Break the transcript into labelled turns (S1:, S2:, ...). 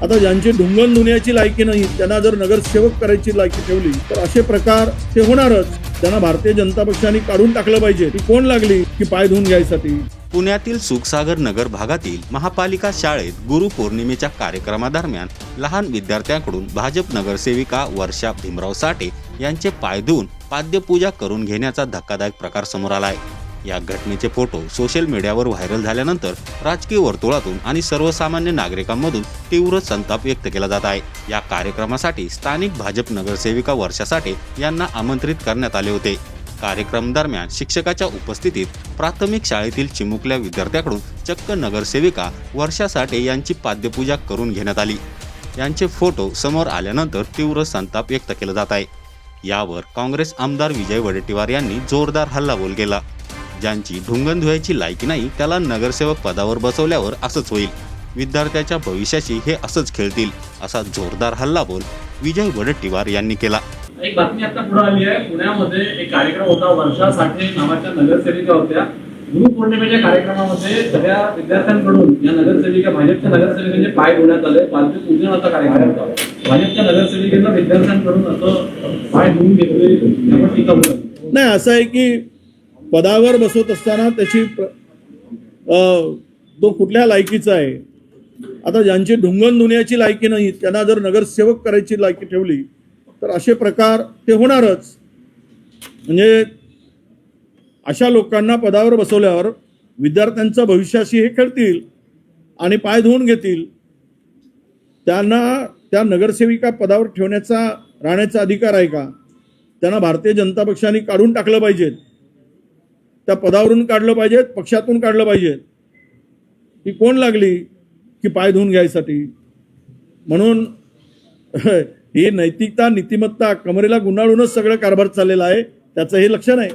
S1: आता ज्यांची ढुंगण दुनियाची लायकी नाही त्यांना जर नगरसेवक करायची लायकी ठेवली तर असे प्रकार ते होणारच. त्यांना भारतीय जनता पक्षाने काढून टाकलं पाहिजे. ती कोण लागली की पाय धुवून घ्यायसाठी.
S2: पुण्यातील सुखसागर नगर भागातील महापालिका शाळेत गुरुपौर्णिमेच्या कार्यक्रमादरम्यान लहान विद्यार्थ्यांकडून भाजप नगरसेविका वर्षा भीमराव साठे यांचे पाय धुवून पाद्यपूजा करून घेण्याचा धक्कादायक प्रकार समोर आला आहे. या घटनेचे फोटो सोशल मीडियावर व्हायरल झाल्यानंतर राजकीय वर्तुळातून आणि सर्वसामान्य नागरिकांमधून तीव्र संताप व्यक्त केला जात आहे. या कार्यक्रमासाठी स्थानिक भाजप नगरसेविका वर्षा साठे यांना आमंत्रित करण्यात आले होते. कार्यक्रम दरम्यान शिक्षकाच्या उपस्थितीत प्राथमिक शाळेतील चिमुकल्या विद्यार्थ्याकडून चक्क नगरसेविका वर्षा साठे यांची पाद्यपूजा करून घेण्यात आली. यांचे फोटो समोर आल्यानंतर तीव्र संताप व्यक्त केला जात आहे. यावर काँग्रेस आमदार विजय वडेट्टीवार यांनी जोरदार हल्लाबोल केला. ज्यांची ढुंगण धुवायची लायकी नाही त्याला नगरसेवक पदावर बसवल्यावर असंच होईल. विद्यार्थ्याच्या भविष्याशी हे असंच खेळतील असा जोरदार हल्लाबोल विजय वडेट्टीवार यांनी केला.
S3: एक बातमी आता पुढे आली आहे. पुण्यामध्ये एक कार्यक्रम होता. वर्षा साठे नावाच्या नगरसेविका होत्या. गुरुपौर्णिमेच्या कार्यक्रमामध्ये सगळ्या विद्यार्थ्यांकडून या नगरसेविका भाजपच्या नगरसेविकांचे पाय धुण्यात आले. पालखी पूजनाचा कार्यक्रम होता. भाजपच्या नगरसेविकांना विद्यार्थ्यांकडून असं पाय धुवून घेतले यावर टीका होत
S1: नाही. असं आहे की पदावर बसवत असताना त्याची तो कुठल्या लायकीचा आहे. आता ज्यांची ढुंगण दुनियाची लायकी नाही त्यांना जर नगरसेवक करायची लायकी ठेवली तर असे प्रकार ते होणारच. म्हणजे अशा लोकांना पदावर बसवल्यावर विद्यार्थ्यांच्या भविष्याशी हे खेळतील आणि पाय धुवून घेतील. त्यांना त्या नगरसेविका पदावर राहण्याचा अधिकार आहे का? त्यांना भारतीय जनता पक्षाने काढून टाकलं पाहिजे. त्या पदावरून काढलं पाहिजे, पक्षातून काढलं पाहिजे. ती कोण लागली की पाय धुवून घ्यायसाठी. म्हणून ही नैतिकता नीतिमत्ता कमरेला गुंडाळूनच सगळं कारभार चाललेला आहे. त्याचं हे लक्षण आहे.